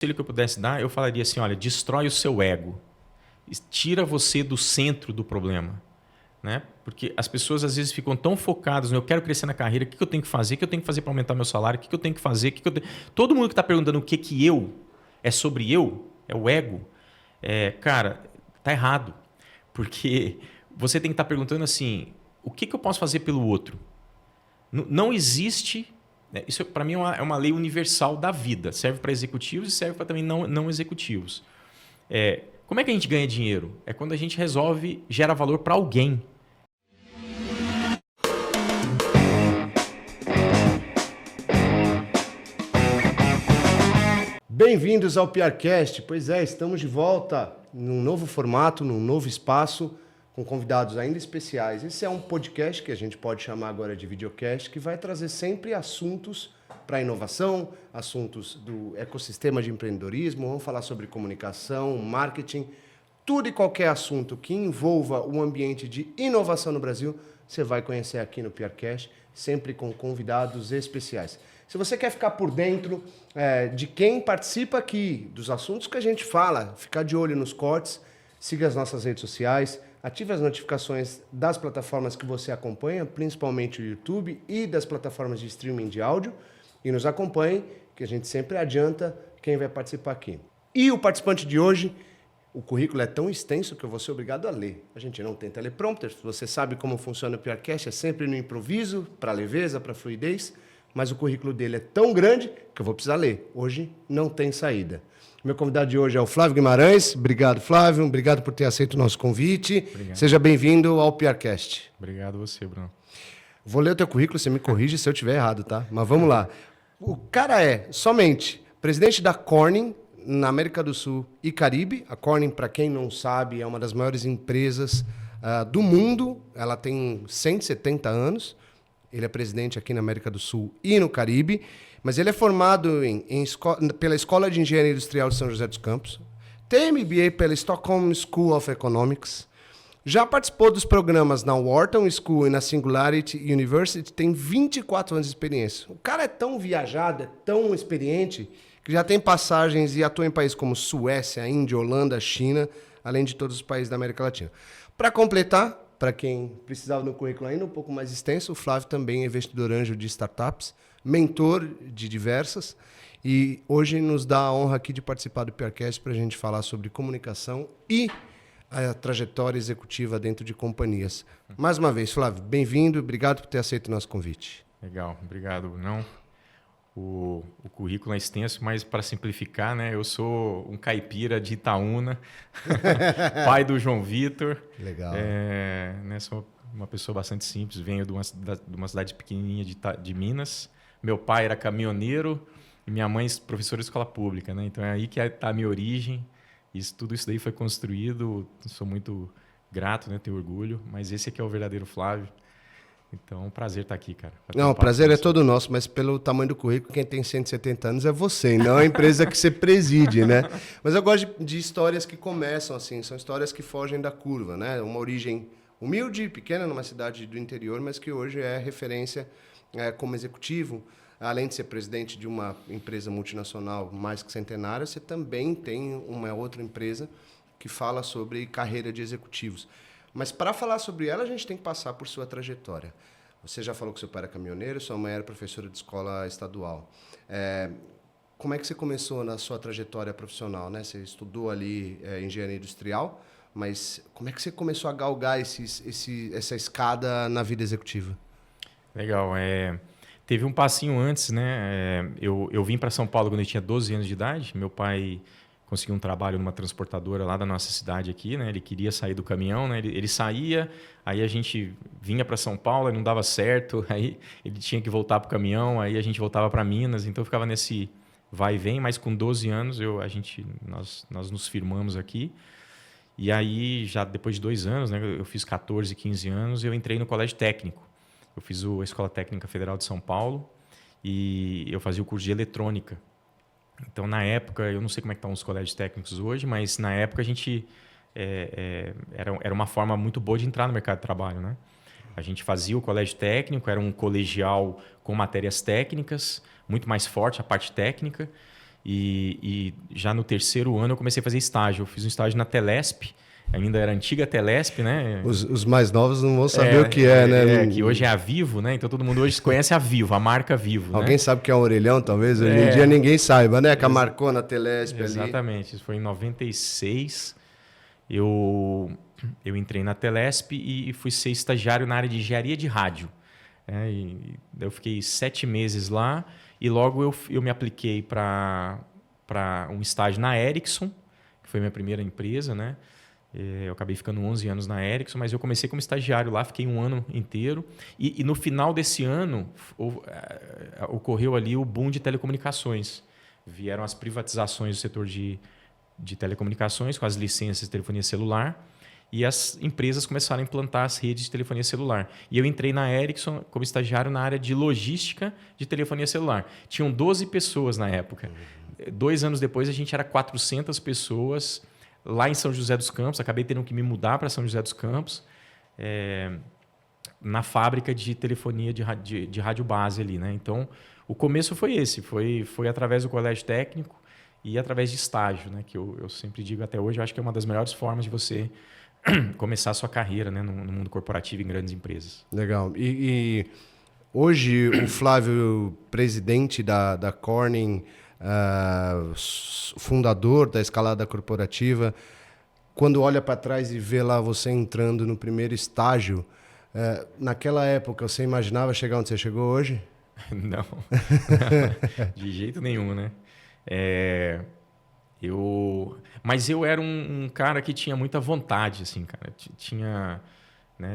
conselho que eu pudesse dar, eu falaria assim, olha, destrói o seu ego. Tira você do centro do problema. Né? Porque as pessoas às vezes ficam tão focadas no eu quero crescer na carreira, o que eu tenho que fazer, o que eu tenho que fazer para aumentar meu salário, o que eu tenho que fazer, todo mundo que está perguntando o que eu, é sobre eu, é o ego, cara, tá errado. Porque você tem que estar perguntando assim, o que eu posso fazer pelo outro? Não existe... Isso, para mim, é uma lei universal da vida. Serve para executivos e serve para também não executivos. Como é que a gente ganha dinheiro? É quando a gente resolve, gera valor para alguém. Bem-vindos ao PRcast. Pois é, estamos de volta num novo formato, num novo espaço, com convidados ainda especiais. Esse é um podcast que a gente pode chamar agora de videocast, que vai trazer sempre assuntos para inovação, assuntos do ecossistema de empreendedorismo, vamos falar sobre comunicação, marketing, tudo e qualquer assunto que envolva o ambiente de inovação no Brasil, você vai conhecer aqui no PRcast, sempre com convidados especiais. Se você quer ficar por dentro de quem participa aqui, dos assuntos que a gente fala, ficar de olho nos cortes, siga as nossas redes sociais, ative as notificações das plataformas que você acompanha, principalmente o YouTube e das plataformas de streaming de áudio, e nos acompanhe, que a gente sempre adianta quem vai participar aqui. E o participante de hoje, o currículo é tão extenso que eu vou ser obrigado a ler. A gente não tem teleprompter, você sabe como funciona o PRcast, é sempre no improviso, para leveza, para fluidez, mas o currículo dele é tão grande que eu vou precisar ler. Hoje não tem saída. Meu convidado de hoje é o Flávio Guimarães. Obrigado, Flávio. Obrigado por ter aceito o nosso convite. Obrigado. Seja bem-vindo ao PRcast. Obrigado a você, Bruno. Vou ler o teu currículo, você me corrige se eu estiver errado, tá? Mas vamos lá. O cara é somente presidente da Corning, na América do Sul e Caribe. A Corning, para quem não sabe, é uma das maiores empresas do mundo. Ela tem 170 anos. Ele é presidente aqui na América do Sul e no Caribe. Mas ele é formado pela Escola de Engenharia Industrial de São José dos Campos. Tem MBA pela Stockholm School of Economics. Já participou dos programas na Wharton School e na Singularity University. Tem 24 anos de experiência. O cara é tão viajado, é tão experiente, que já tem passagens e atua em países como Suécia, Índia, Holanda, China, além de todos os países da América Latina. Para completar, para quem precisava de um currículo ainda um pouco mais extenso, o Flávio também é investidor anjo de startups, mentor de diversas, e hoje nos dá a honra aqui de participar do PRcast para a gente falar sobre comunicação e a trajetória executiva dentro de companhias. Mais uma vez, Flávio, bem-vindo, obrigado por ter aceito o nosso convite. Legal, obrigado. O currículo é extenso, mas para simplificar, né, eu sou um caipira de Itaúna, pai do João Vitor. Legal. Sou uma pessoa bastante simples, venho de uma cidade pequenininha de Minas. Meu pai era caminhoneiro e minha mãe professora de escola pública, né? Então é aí que está a minha origem. Tudo isso daí foi construído, sou muito grato, né, tenho orgulho, mas esse aqui é o verdadeiro Flávio. Então, é um prazer estar aqui, cara. Não, o prazer é todo nosso, mas pelo tamanho do currículo, quem tem 170 anos é você, não a empresa que você preside, né? Mas eu gosto de histórias que começam assim, são histórias que fogem da curva, né? Uma origem humilde e pequena numa cidade do interior, mas que hoje é referência como executivo. Além de ser presidente de uma empresa multinacional mais que centenária, você também tem uma outra empresa que fala sobre carreira de executivos. Mas para falar sobre ela, a gente tem que passar por sua trajetória. Você já falou que seu pai era caminhoneiro, sua mãe era professora de escola estadual. Como é que você começou na sua trajetória profissional, né? Você estudou ali engenharia industrial, mas como é que você começou a galgar essa escada na vida executiva? Legal. Teve um passinho antes, né? Eu vim para São Paulo quando eu tinha 12 anos de idade. Meu pai conseguiu um trabalho numa transportadora lá da nossa cidade aqui, né? Ele queria sair do caminhão, né? Ele saía, aí a gente vinha para São Paulo, aí não dava certo, aí ele tinha que voltar para o caminhão, aí a gente voltava para Minas, então eu ficava nesse vai e vem, mas com 12 anos nós nos firmamos aqui. E aí, já depois de 2 anos, né? Eu fiz 14, 15 anos, eu entrei no colégio técnico. Eu fiz a Escola Técnica Federal de São Paulo e eu fazia o curso de eletrônica. Então, na época, eu não sei como é que estão os colégios técnicos hoje, mas na época a gente era uma forma muito boa de entrar no mercado de trabalho, né? A gente fazia o colégio técnico, era um colegial com matérias técnicas, muito mais forte a parte técnica, E já no terceiro ano eu comecei a fazer estágio. Eu fiz um estágio na Telesp, ainda era a antiga Telesp, né? Os mais novos não vão saber o que é, né? Que hoje é a Vivo, né? Então todo mundo hoje conhece a Vivo, a marca Vivo. Alguém sabe que é um orelhão, talvez? Hoje em dia ninguém saiba, né? Que a marcou na Telesp ali. Exatamente, isso foi em 96. Eu entrei na Telesp e fui ser estagiário na área de engenharia de rádio. E eu fiquei 7 meses lá e logo eu me apliquei para um estágio na Ericsson, que foi minha primeira empresa, né? Eu acabei ficando 11 anos na Ericsson, mas eu comecei como estagiário lá, fiquei um ano inteiro. E no final desse ano ocorreu ali o boom de telecomunicações. Vieram as privatizações do setor de telecomunicações, com as licenças de telefonia celular, e as empresas começaram a implantar as redes de telefonia celular. E eu entrei na Ericsson como estagiário na área de logística de telefonia celular. Tinham 12 pessoas na época. 2 anos depois, a gente era 400 pessoas lá em São José dos Campos. Acabei tendo que me mudar para São José dos Campos, na fábrica de telefonia de rádio base ali, né? Então, o começo foi esse. Foi através do colégio técnico e através de estágio, né? Que eu sempre digo até hoje, eu acho que é uma das melhores formas de você começar a sua carreira, né, no mundo corporativo em grandes empresas. Legal. E hoje o Flávio, presidente da Corning, fundador da escalada corporativa, quando olha para trás e vê lá você entrando no primeiro estágio, naquela época você imaginava chegar onde você chegou hoje? Não, de jeito nenhum, né? Mas eu era um cara que tinha muita vontade, assim, cara.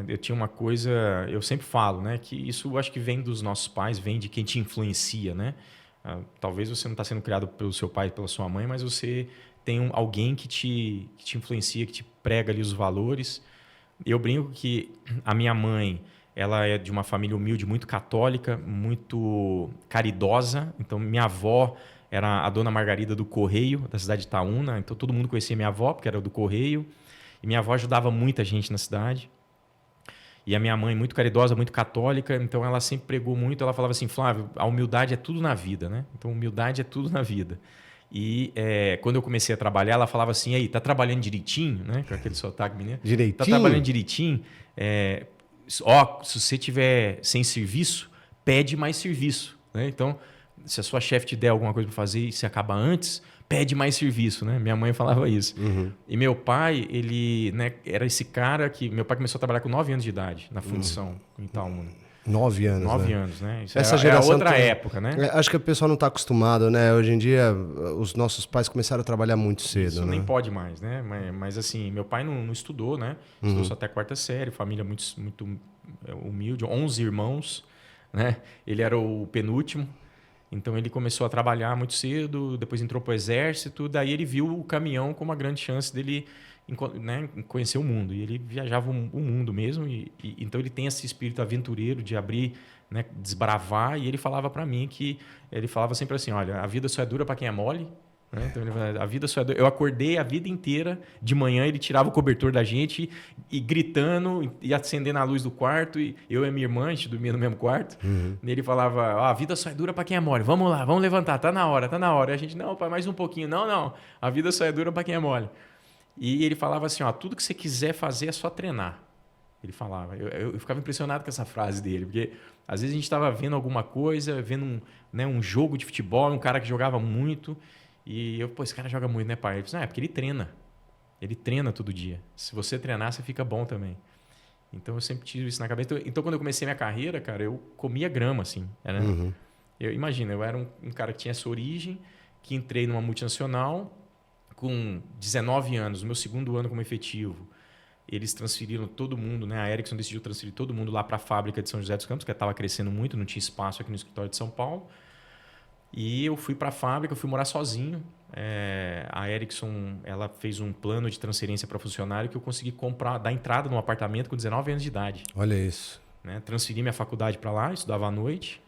Eu tinha uma coisa, eu sempre falo, né, que isso acho que vem dos nossos pais, vem de quem te influencia, né? Talvez você não está sendo criado pelo seu pai, pela sua mãe, mas você tem alguém que te influencia, que te prega ali os valores. Eu brinco que a minha mãe, ela é de uma família humilde, muito católica, muito caridosa. Então, minha avó era a dona Margarida do Correio, da cidade de Itaúna. Então, todo mundo conhecia minha avó, porque era do Correio. E minha avó ajudava muita gente na cidade. E a minha mãe, muito caridosa, muito católica. Então, ela sempre pregou muito. Ela falava assim, Flávio, a humildade é tudo na vida, né? Então, humildade é tudo na vida. E quando eu comecei a trabalhar, ela falava assim, aí, tá trabalhando direitinho? Né? Com aquele sotaque mineiro. Direitinho? Tá trabalhando direitinho? Se você tiver sem serviço, pede mais serviço. Né? Então, se a sua chefe te der alguma coisa para fazer e você acaba antes, pede mais serviço, né? Minha mãe falava isso. Uhum. E meu pai, ele, né, era esse cara que... Meu pai começou a trabalhar com 9 anos de idade, na fundição, em Itaúna. 9 anos, 9 né? anos, né? Isso Essa geração outra época, né? Acho que o pessoal não está acostumado, né? Hoje em dia, os nossos pais começaram a trabalhar muito cedo, Isso né? nem pode mais, né? Mas assim, meu pai não estudou, né? Estudou só até a 4ª série, família muito humilde, 11 irmãos, né? Ele era o penúltimo. Então, ele começou a trabalhar muito cedo, depois entrou para o exército, daí ele viu o caminhão como uma grande chance dele, né, conhecer o mundo. E ele viajava o mundo mesmo, então ele tem esse espírito aventureiro de abrir, né, desbravar, e ele falava para mim ele falava sempre assim, olha, a vida só é dura para quem é mole. Né? Então, ele falava, a vida só é dura. Eu acordei a vida inteira, de manhã ele tirava o cobertor da gente e gritando e acendendo a luz do quarto, e eu e minha irmã, a gente dormia no mesmo quarto. Uhum. E ele falava, a vida só é dura para quem é mole, vamos lá, vamos levantar, tá na hora. E a gente, não, pai, mais um pouquinho. Não, a vida só é dura para quem é mole. E ele falava assim, tudo que você quiser fazer é só treinar. Ele falava. Eu ficava impressionado com essa frase dele, porque às vezes a gente estava vendo alguma coisa, vendo um jogo de futebol, um cara que jogava muito, e eu, esse cara joga muito, né, pai? Ele disse, é porque ele treina. Ele treina todo dia. Se você treinar, você fica bom também. Então, eu sempre tive isso na cabeça. Então, quando eu comecei minha carreira, cara, eu comia grama, assim. Uhum. Imagina, eu era um cara que tinha essa origem, que entrei numa multinacional com 19 anos, no meu 2º ano como efetivo. Eles transferiram todo mundo, né? A Ericsson decidiu transferir todo mundo lá para a fábrica de São José dos Campos, que estava crescendo muito, não tinha espaço aqui no escritório de São Paulo. E eu fui para a fábrica, fui morar sozinho. A Ericsson, ela fez um plano de transferência para funcionário que eu consegui dar entrada num apartamento com 19 anos de idade. Olha isso. Né? Transferi minha faculdade para lá, estudava à noite.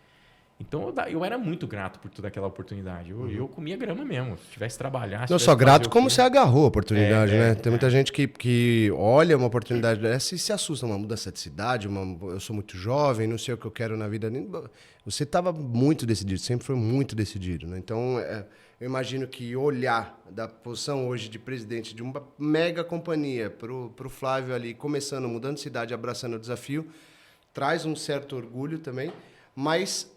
Então, eu era muito grato por toda aquela oportunidade. Eu comia grama mesmo. Se tive trabalhar... Não só grato, como você agarrou a oportunidade, né? Tem muita gente que olha uma oportunidade dessa e se assusta. Uma mudança de cidade, eu sou muito jovem, não sei o que eu quero na vida. Você estava muito decidido, sempre foi muito decidido, né? Então, Eu imagino que olhar da posição hoje de presidente de uma mega companhia para o Flávio ali, começando, mudando de cidade, abraçando o desafio, traz um certo orgulho também, mas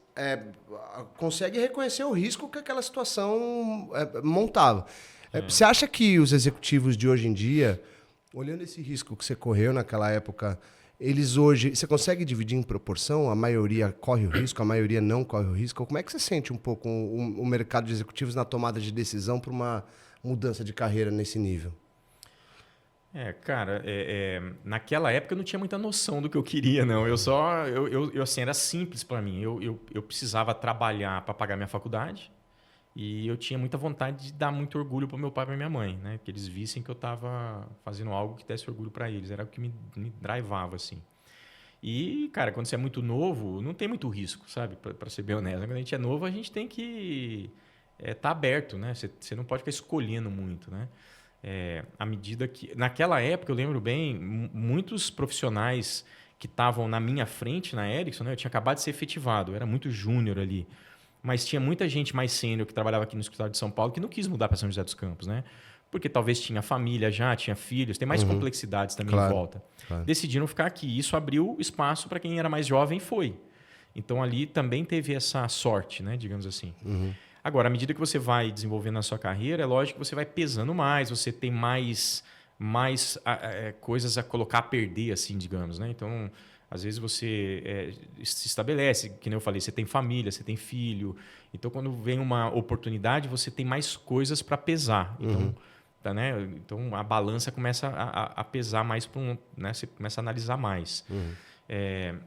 consegue reconhecer o risco que aquela situação montava. Você acha que os executivos de hoje em dia, olhando esse risco que você correu naquela época, eles hoje, você consegue dividir em proporção? A maioria corre o risco, a maioria não corre o risco? Como é que você sente um pouco o mercado de executivos na tomada de decisão para uma mudança de carreira nesse nível? Cara, naquela época eu não tinha muita noção do que eu queria, não. Eu assim, era simples para mim. Eu precisava trabalhar para pagar minha faculdade e eu tinha muita vontade de dar muito orgulho para meu pai e para minha mãe, né? Que eles vissem que eu estava fazendo algo que desse orgulho para eles. Era o que me drivava, assim. E, cara, quando você é muito novo, não tem muito risco, sabe? Para ser bem honesto. Quando a gente é novo, a gente tem que tá aberto, né? Você não pode ficar escolhendo muito, né? À medida que... Naquela época, eu lembro bem, muitos profissionais que estavam na minha frente, na Ericsson, né? Eu tinha acabado de ser efetivado, eu era muito júnior ali. Mas tinha muita gente mais sênior que trabalhava aqui no escritório de São Paulo que não quis mudar para São José dos Campos, né? Porque talvez tinha família já, tinha filhos, tem mais complexidades também em volta. Claro. Decidiram ficar aqui. Isso abriu espaço para quem era mais jovem e foi. Então ali também teve essa sorte, né? Digamos assim. Agora, à medida que você vai desenvolvendo a sua carreira, é lógico que você vai pesando mais, você tem mais coisas a colocar a perder, assim, digamos, né? Então, às vezes você se estabelece, que nem eu falei, você tem família, você tem filho. Então, quando vem uma oportunidade, você tem mais coisas para pesar. Então, né? Então, a balança começa a pesar mais, né? Você começa a analisar mais.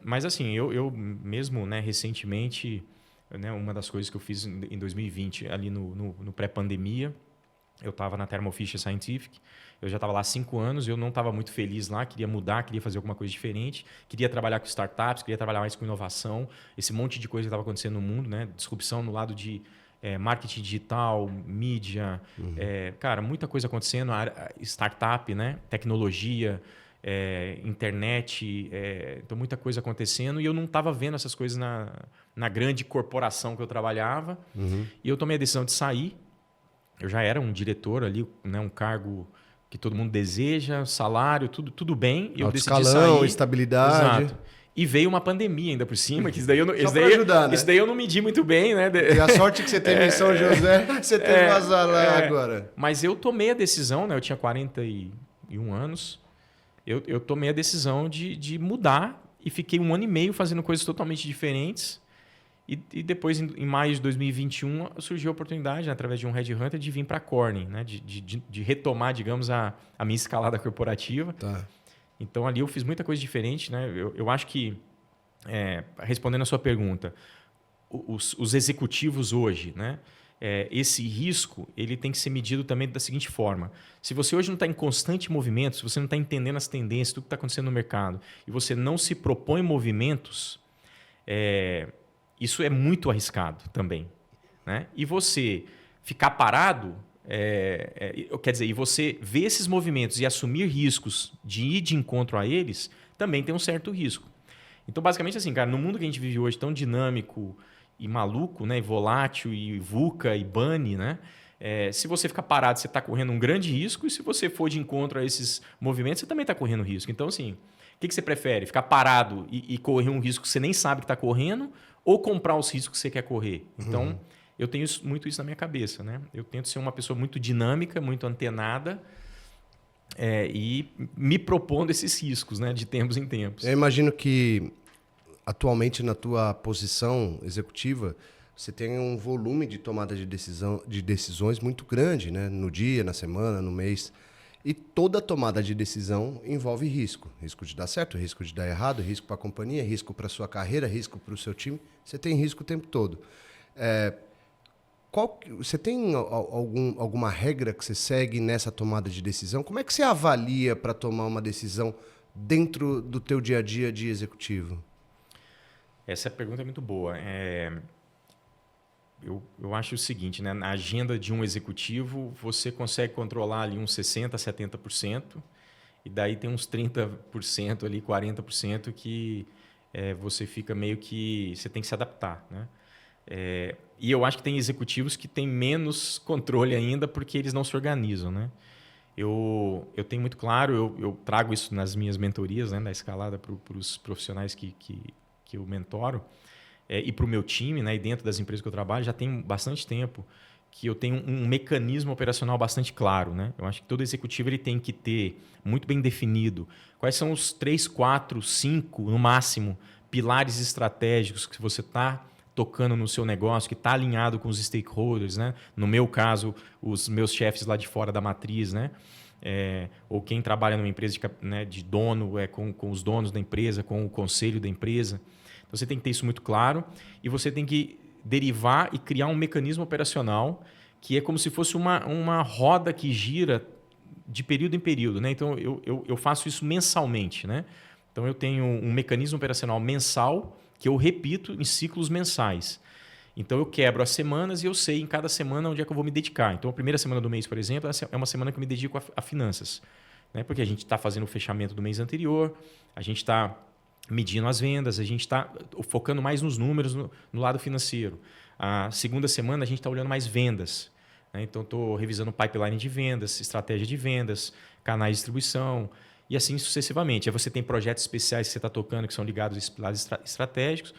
Mas, assim, eu mesmo, né, recentemente, né, uma das coisas que eu fiz em 2020, ali no pré-pandemia, eu estava na Thermo Fisher Scientific, eu já estava lá há 5 anos, eu não estava muito feliz lá, queria mudar, queria fazer alguma coisa diferente, queria trabalhar com startups, queria trabalhar mais com inovação, esse monte de coisa que estava acontecendo no mundo, né? Disrupção no lado de marketing digital, mídia, cara, muita coisa acontecendo, startup, né? Tecnologia, internet, então muita coisa acontecendo e eu não estava vendo essas coisas na grande corporação que eu trabalhava e eu tomei a decisão de sair. Eu já era um diretor ali, né, um cargo que todo mundo deseja, salário, tudo bem. E eu decidi sair. Estabilidade. Exato. E veio uma pandemia ainda por cima, que isso daí eu não, né? Isso daí eu não medi muito bem, né? E a sorte que você teve em São José, você teve azar lá agora. Mas eu tomei a decisão, né? Eu tinha 41 anos. Eu tomei a decisão de mudar e fiquei 1 ano e meio fazendo coisas totalmente diferentes. E depois, em maio de 2021, surgiu a oportunidade, né, através de um headhunter, de vir para a Corning, né, de retomar, digamos, a minha escalada corporativa. Tá. Então, ali eu fiz muita coisa diferente. Né? Eu acho que, respondendo a sua pergunta, os executivos hoje, né, esse risco ele tem que ser medido também da seguinte forma. Se você hoje não está em constante movimento, se você não está entendendo as tendências, tudo que está acontecendo no mercado, e você não se propõe movimentos... isso é muito arriscado também. Né? E você ficar parado, quer dizer, e você ver esses movimentos e assumir riscos de ir de encontro a eles, também tem um certo risco. Então, basicamente assim, cara, no mundo que a gente vive hoje tão dinâmico e maluco, né? E volátil, e VUCA, e BANI, né? Se você ficar parado, você está correndo um grande risco, e se você for de encontro a esses movimentos, você também está correndo risco. Então, assim, o que você prefere? Ficar parado e correr um risco que você nem sabe que está correndo, ou comprar os riscos que você quer correr? Então, eu tenho muito isso na minha cabeça. Né? Eu tento ser uma pessoa muito dinâmica, muito antenada e me propondo esses riscos, né? De tempos em tempos. Eu imagino que, atualmente, na tua posição executiva, você tem um volume de tomada de decisões muito grande, né? No dia, na semana, no mês. E toda tomada de decisão envolve risco. Risco de dar certo, risco de dar errado, risco para a companhia, risco para a sua carreira, risco para o seu time. Você tem risco o tempo todo. Você tem alguma regra que você segue nessa tomada de decisão? Como é que você avalia para tomar uma decisão dentro do teu dia a dia de executivo? Essa pergunta é muito boa. Eu acho o seguinte, né? Na agenda de um executivo, você consegue controlar ali uns 60%, 70%, e daí tem uns 30% ali, 40% que você fica meio que... Você tem que se adaptar, né? E eu acho que tem executivos que têm menos controle ainda porque eles não se organizam, né? Eu tenho muito claro, eu trago isso nas minhas mentorias, né, da escalada para os profissionais que eu mentoro, e para o meu time, né, e dentro das empresas que eu trabalho, já tem bastante tempo que eu tenho um mecanismo operacional bastante claro, né? Eu acho que todo executivo ele tem que ter muito bem definido quais são os 3, 4, 5, no máximo, pilares estratégicos que você está tocando no seu negócio, que está alinhado com os stakeholders, né? No meu caso, os meus chefes lá de fora da matriz, né? Ou quem trabalha numa empresa de dono, com os donos da empresa, com o conselho da empresa. Então, você tem que ter isso muito claro e você tem que derivar e criar um mecanismo operacional que é como se fosse uma roda que gira de período em período, né? Então, eu faço isso mensalmente, né? Então, eu tenho um mecanismo operacional mensal que eu repito em ciclos mensais. Então, eu quebro as semanas e eu sei em cada semana onde é que eu vou me dedicar. Então, a primeira semana do mês, por exemplo, é uma semana que eu me dedico a finanças, né? Porque a gente está fazendo o fechamento do mês anterior, a gente está medindo as vendas, a gente está focando mais nos números no lado financeiro. A segunda semana, a gente está olhando mais vendas, né? Então, estou revisando o pipeline de vendas, estratégia de vendas, canais de distribuição, e assim sucessivamente. Aí você tem projetos especiais que você está tocando que são ligados a esses pilares estratégicos.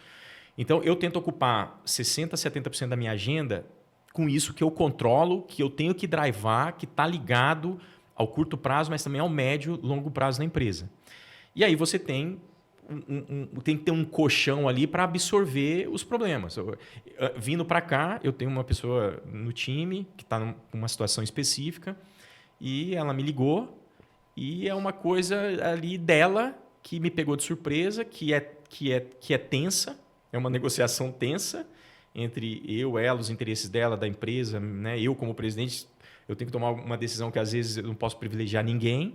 Então, eu tento ocupar 60%, 70% da minha agenda com isso que eu controlo, que eu tenho que drivar, que está ligado ao curto prazo, mas também ao médio e longo prazo da empresa. E aí você tem que ter um colchão ali para absorver os problemas. Vindo para cá, eu tenho uma pessoa no time que está numa situação específica e ela me ligou e é uma coisa ali dela que me pegou de surpresa, que é tensa, é uma negociação tensa entre ela, os interesses dela, da empresa, né? Eu, como presidente, eu tenho que tomar uma decisão que às vezes eu não posso privilegiar ninguém.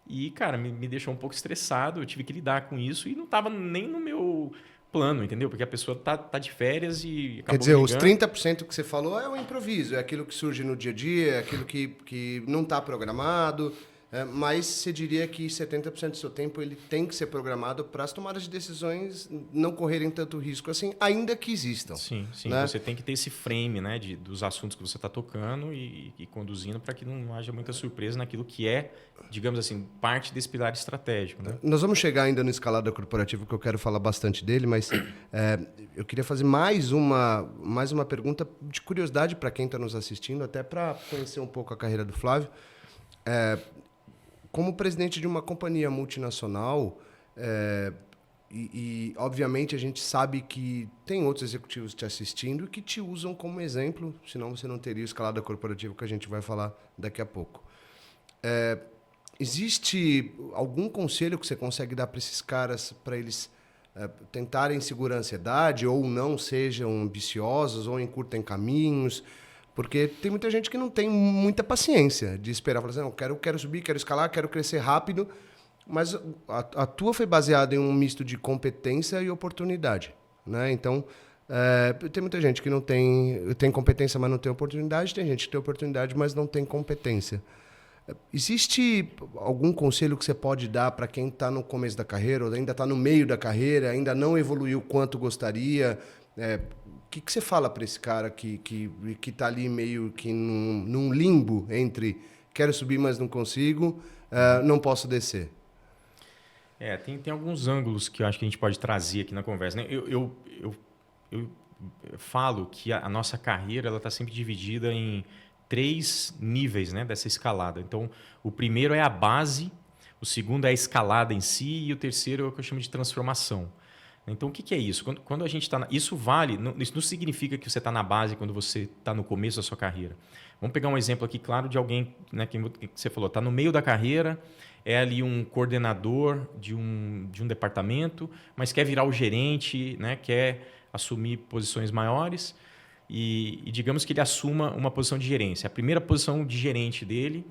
E, cara, me deixou um pouco estressado, eu tive que lidar com isso e não estava nem no meu plano, entendeu? Porque a pessoa tá de férias e acabou. Quer dizer, os 30% que você falou é o improviso, é aquilo que surge no dia a dia, é aquilo que não está programado. Mas você diria que 70% do seu tempo ele tem que ser programado para as tomadas de decisões não correrem tanto risco assim, ainda que existam. Sim. Né? Você tem que ter esse frame, né, dos assuntos que você está tocando e conduzindo para que não haja muita surpresa naquilo que é, digamos assim, parte desse pilar estratégico. Né? Nós vamos chegar ainda no escalada corporativa, que eu quero falar bastante dele, mas eu queria fazer mais uma pergunta de curiosidade para quem está nos assistindo, até para conhecer um pouco a carreira do Flávio. Como presidente de uma companhia multinacional, obviamente a gente sabe que tem outros executivos te assistindo que te usam como exemplo, senão você não teria o escalada corporativa que a gente vai falar daqui a pouco. Existe algum conselho que você consegue dar para esses caras, para eles tentarem segurar a ansiedade ou não sejam ambiciosos ou encurtem caminhos? Porque tem muita gente que não tem muita paciência de esperar. Falar assim, não, quero subir, quero escalar, quero crescer rápido. Mas a tua foi baseada em um misto de competência e oportunidade. Né? Então, tem muita gente que não tem competência, mas não tem oportunidade. Tem gente que tem oportunidade, mas não tem competência. Existe algum conselho que você pode dar para quem está no começo da carreira, ou ainda está no meio da carreira, ainda não evoluiu quanto gostaria? O que você fala para esse cara que está ali meio que num limbo entre quero subir, mas não consigo, não posso descer? Tem alguns ângulos que eu acho que a gente pode trazer aqui na conversa. Né? Eu falo que a nossa carreira está sempre dividida em 3 níveis, né, dessa escalada. Então, o primeiro é a base, o segundo é a escalada em si e o terceiro é o que eu chamo de transformação. Então, o que é isso? Quando a gente está... Isso não significa que você está na base quando você está no começo da sua carreira. Vamos pegar um exemplo aqui, claro, de alguém, né, que você falou, está no meio da carreira, é ali um coordenador de um departamento, mas quer virar o gerente, né, quer assumir posições maiores e digamos que ele assuma uma posição de gerência. A primeira posição de gerente dele,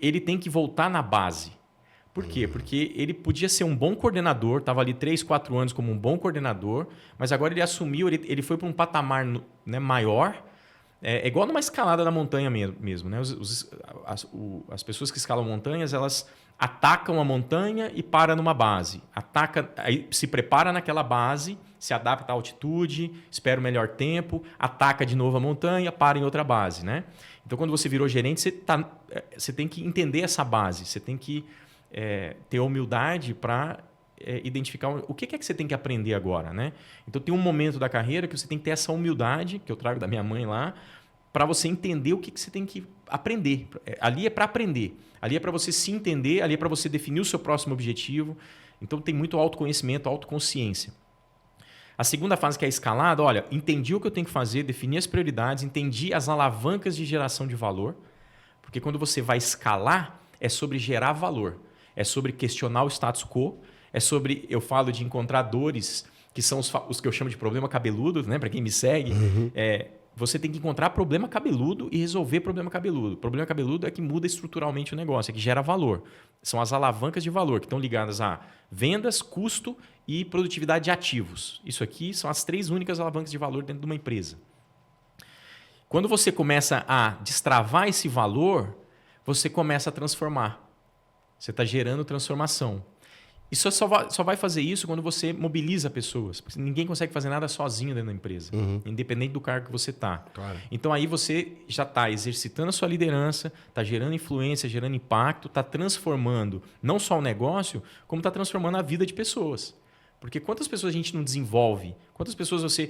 ele tem que voltar na base. Por quê? Porque ele podia ser um bom coordenador, estava ali 3, 4 anos como um bom coordenador, mas agora ele assumiu, ele foi para um patamar, né, maior, É igual numa escalada da montanha mesmo, né? As pessoas que escalam montanhas, elas atacam a montanha e param numa base. Ataca, aí se prepara naquela base, se adapta à altitude, espera o melhor tempo, ataca de novo a montanha, para em outra base, né? Então, quando você virou gerente, você tem que entender essa base, você tem que ter humildade para identificar o que é que você tem que aprender agora, né? Então, tem um momento da carreira que você tem que ter essa humildade, que eu trago da minha mãe lá, para você entender o que você tem que aprender. Ali é para aprender, ali é para você se entender, ali é para você definir o seu próximo objetivo. Então, tem muito autoconhecimento, autoconsciência. A segunda fase, que é a escalada, olha, entendi o que eu tenho que fazer, defini as prioridades, entendi as alavancas de geração de valor, porque quando você vai escalar, é sobre gerar valor, é sobre questionar o status quo, é sobre, eu falo de encontrar dores, que são os que eu chamo de problema cabeludo, né? Para quem me segue, você tem que encontrar problema cabeludo e resolver problema cabeludo. Problema cabeludo é que muda estruturalmente o negócio, é que gera valor. São as alavancas de valor, que estão ligadas a vendas, custo e produtividade de ativos. Isso aqui são as 3 únicas alavancas de valor dentro de uma empresa. Quando você começa a destravar esse valor, você começa a transformar. Você está gerando transformação. E só vai fazer isso quando você mobiliza pessoas. Porque ninguém consegue fazer nada sozinho dentro da empresa, independente do cargo que você está. Claro. Então, aí você já está exercitando a sua liderança, está gerando influência, gerando impacto, está transformando não só o negócio, como está transformando a vida de pessoas. Porque quantas pessoas a gente não desenvolve? Quantas pessoas você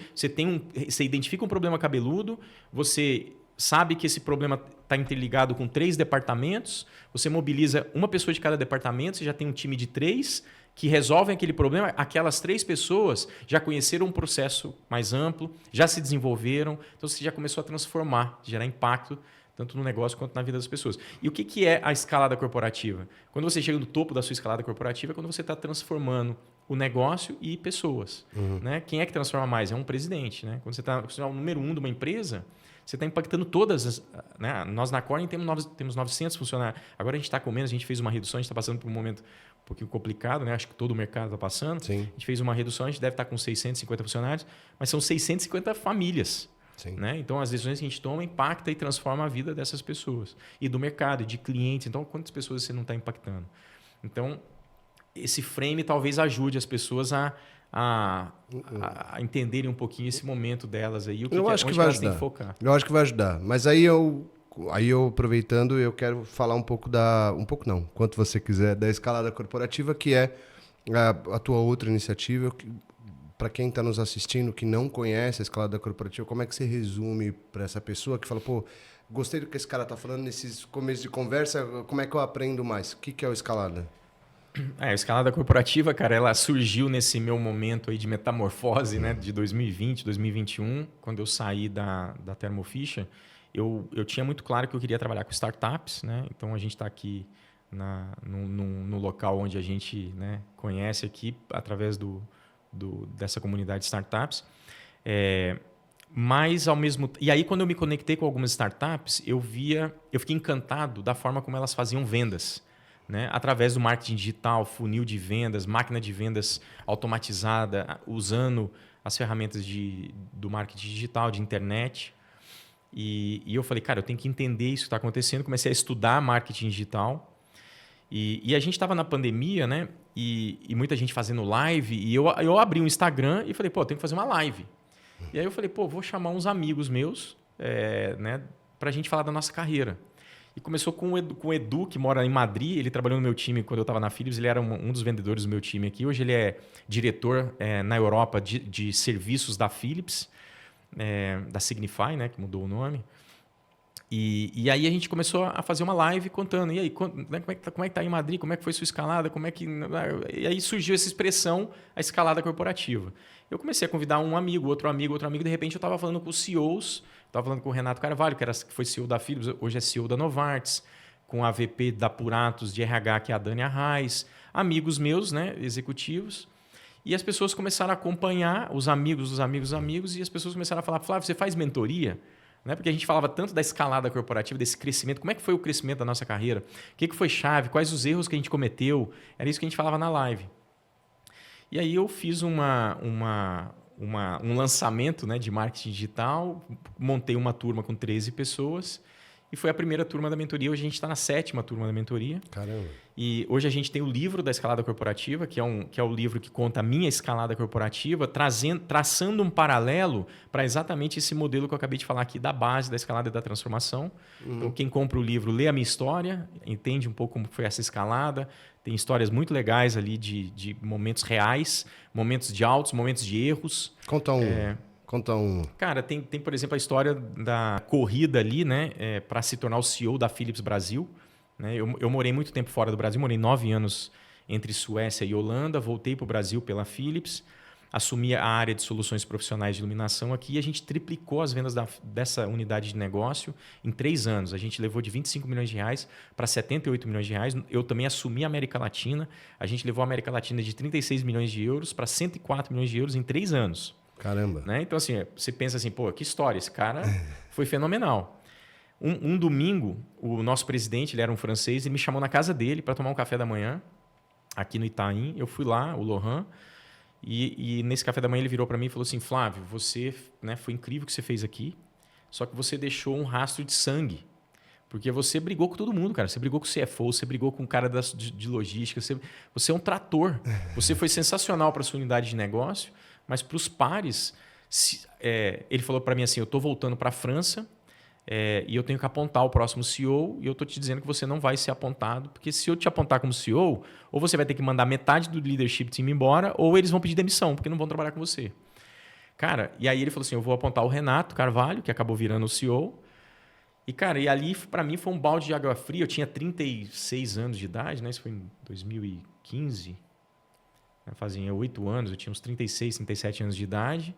identifica um problema cabeludo, você sabe que esse problema está interligado com 3 departamentos, você mobiliza uma pessoa de cada departamento, você já tem um time de 3 que resolvem aquele problema. Aquelas 3 pessoas já conheceram um processo mais amplo, já se desenvolveram, então você já começou a transformar, gerar impacto tanto no negócio quanto na vida das pessoas. E o que é a escalada corporativa? Quando você chega no topo da sua escalada corporativa, é quando você está transformando o negócio e pessoas. Né? Quem é que transforma mais? É um presidente. Né? Quando você é o número 1 de uma empresa, você está impactando todas. Né? Nós na Corning temos 900 funcionários. Agora a gente está com menos, a gente fez uma redução, a gente está passando por um momento um pouquinho complicado, né? Acho que todo o mercado está passando. Sim. A gente fez uma redução, a gente deve estar com 650 funcionários, mas são 650 famílias. Né? Então, as decisões que a gente toma impactam e transformam a vida dessas pessoas. E do mercado, e de clientes. Então, quantas pessoas você não está impactando? Então, esse frame talvez ajude as pessoas a entenderem um pouquinho esse momento delas aí. Eu acho que vai ajudar. Têm que focar. Eu acho que vai ajudar. Mas aí eu aproveitando, eu quero falar um pouco quanto você quiser, da escalada corporativa, que é a tua outra iniciativa. Para quem está nos assistindo, que não conhece a escalada corporativa, como é que você resume para essa pessoa que fala, gostei do que esse cara está falando nesses começos de conversa, como é que eu aprendo mais? O que é o escalada? A escalada corporativa, cara, ela surgiu nesse meu momento aí de metamorfose, né, de 2020, 2021, quando eu saí da Thermo Fisher. Eu tinha muito claro que eu queria trabalhar com startups, né? Então a gente está aqui no local onde a gente, né, conhece aqui através dessa comunidade de startups. Mas ao mesmo e aí quando eu me conectei com algumas startups, eu fiquei encantado da forma como elas faziam vendas, né? Através do marketing digital, funil de vendas, máquina de vendas automatizada, usando as ferramentas do marketing digital, de internet. E eu falei, cara, eu tenho que entender isso que está acontecendo. Comecei a estudar marketing digital. E a gente estava na pandemia, né? E muita gente fazendo live. E eu abri um Instagram e falei, eu tenho que fazer uma live. E aí eu falei, vou chamar uns amigos meus, né, para a gente falar da nossa carreira. E começou com o Edu, que mora em Madrid. Ele trabalhou no meu time quando eu estava na Philips. Ele era um dos vendedores do meu time aqui. Hoje ele é diretor na Europa de serviços da Philips, da Signify, né, que mudou o nome. E aí a gente começou a fazer uma live contando. E aí, como é que está em Madrid? Como é que foi sua escalada? E aí surgiu essa expressão, a escalada corporativa. Eu comecei a convidar um amigo, outro amigo. De repente eu estava falando com os CEOs. Estava falando com o Renato Carvalho, que foi CEO da Philips, hoje é CEO da Novartis. Com a VP da Puratos de RH, que é a Dani Arraes. Amigos meus, né, executivos. E as pessoas começaram a acompanhar, os amigos dos amigos dos amigos. E as pessoas começaram a falar, Flávio, você faz mentoria? Né? Porque a gente falava tanto da escalada corporativa, desse crescimento. Como é que foi o crescimento da nossa carreira? O que foi chave? Quais os erros que a gente cometeu? Era isso que a gente falava na live. E aí eu fiz um lançamento, né, de marketing digital, montei uma turma com 13 pessoas e foi a primeira turma da mentoria. Hoje a gente está na 7ª turma da mentoria. Caramba. E hoje a gente tem o livro da escalada corporativa, que é o livro que conta a minha escalada corporativa, traçando um paralelo para exatamente esse modelo que eu acabei de falar aqui, da base da escalada e da transformação. Então, quem compra o livro lê a minha história, entende um pouco como foi essa escalada. Tem histórias muito legais ali de momentos reais, momentos de altos, momentos de erros. Conta um. Cara, tem, por exemplo, a história da corrida ali, né, para se tornar o CEO da Philips Brasil. Né? Eu morei muito tempo fora do Brasil, morei 9 anos entre Suécia e Holanda, voltei para o Brasil pela Philips, assumi a área de soluções profissionais de iluminação aqui e a gente triplicou as vendas dessa unidade de negócio em 3 anos. A gente levou de 25 milhões de reais para 78 milhões de reais. Eu também assumi a América Latina. A gente levou a América Latina de 36 milhões de euros para 104 milhões de euros em 3 anos. Caramba. Né? Então, assim, você pensa assim, pô, que história, esse cara foi fenomenal. Um domingo, o nosso presidente, ele era um francês, ele me chamou na casa dele para tomar um café da manhã, aqui no Itaim. Eu fui lá, o Laurent, e nesse café da manhã ele virou para mim e falou assim, Flávio, você, né, foi incrível o que você fez aqui, só que você deixou um rastro de sangue. Porque você brigou com todo mundo, cara. Você brigou com o CFO, você brigou com o cara de logística, você é um trator. Você foi sensacional para a sua unidade de negócio, mas para os pares, ele falou para mim assim, eu estou voltando para a França e eu tenho que apontar o próximo CEO e eu estou te dizendo que você não vai ser apontado, porque se eu te apontar como CEO, ou você vai ter que mandar metade do leadership team embora, ou eles vão pedir demissão, porque não vão trabalhar com você. Cara, e aí ele falou assim, eu vou apontar o Renato Carvalho, que acabou virando o CEO, e, cara, e ali, para mim, foi um balde de água fria. Eu tinha 36 anos de idade, né? Isso foi em 2015. Fazia 8 anos, eu tinha uns 36, 37 anos de idade.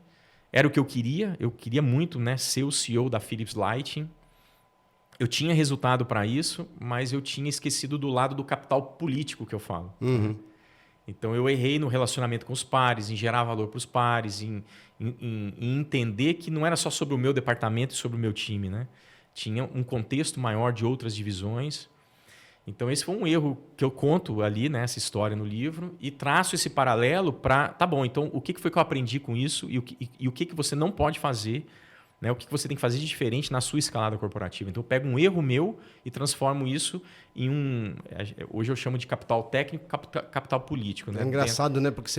Era o que eu queria. Eu queria muito, né, ser o CEO da Philips Lighting. Eu tinha resultado para isso, mas eu tinha esquecido do lado do capital político que eu falo. Uhum. Então, eu errei no relacionamento com os pares, em gerar valor para os pares, em entender que não era só sobre o meu departamento e sobre o meu time, né? Tinha um contexto maior de outras divisões. Então, esse foi um erro que eu conto ali, né, essa história no livro, e traço esse paralelo para... Tá bom, então, o que foi que eu aprendi com isso e o que você não pode fazer, né, o que você tem que fazer de diferente na sua escalada corporativa. Então, eu pego um erro meu e transformo isso em hoje eu chamo de capital técnico, capital político. Né? É engraçado, né? Porque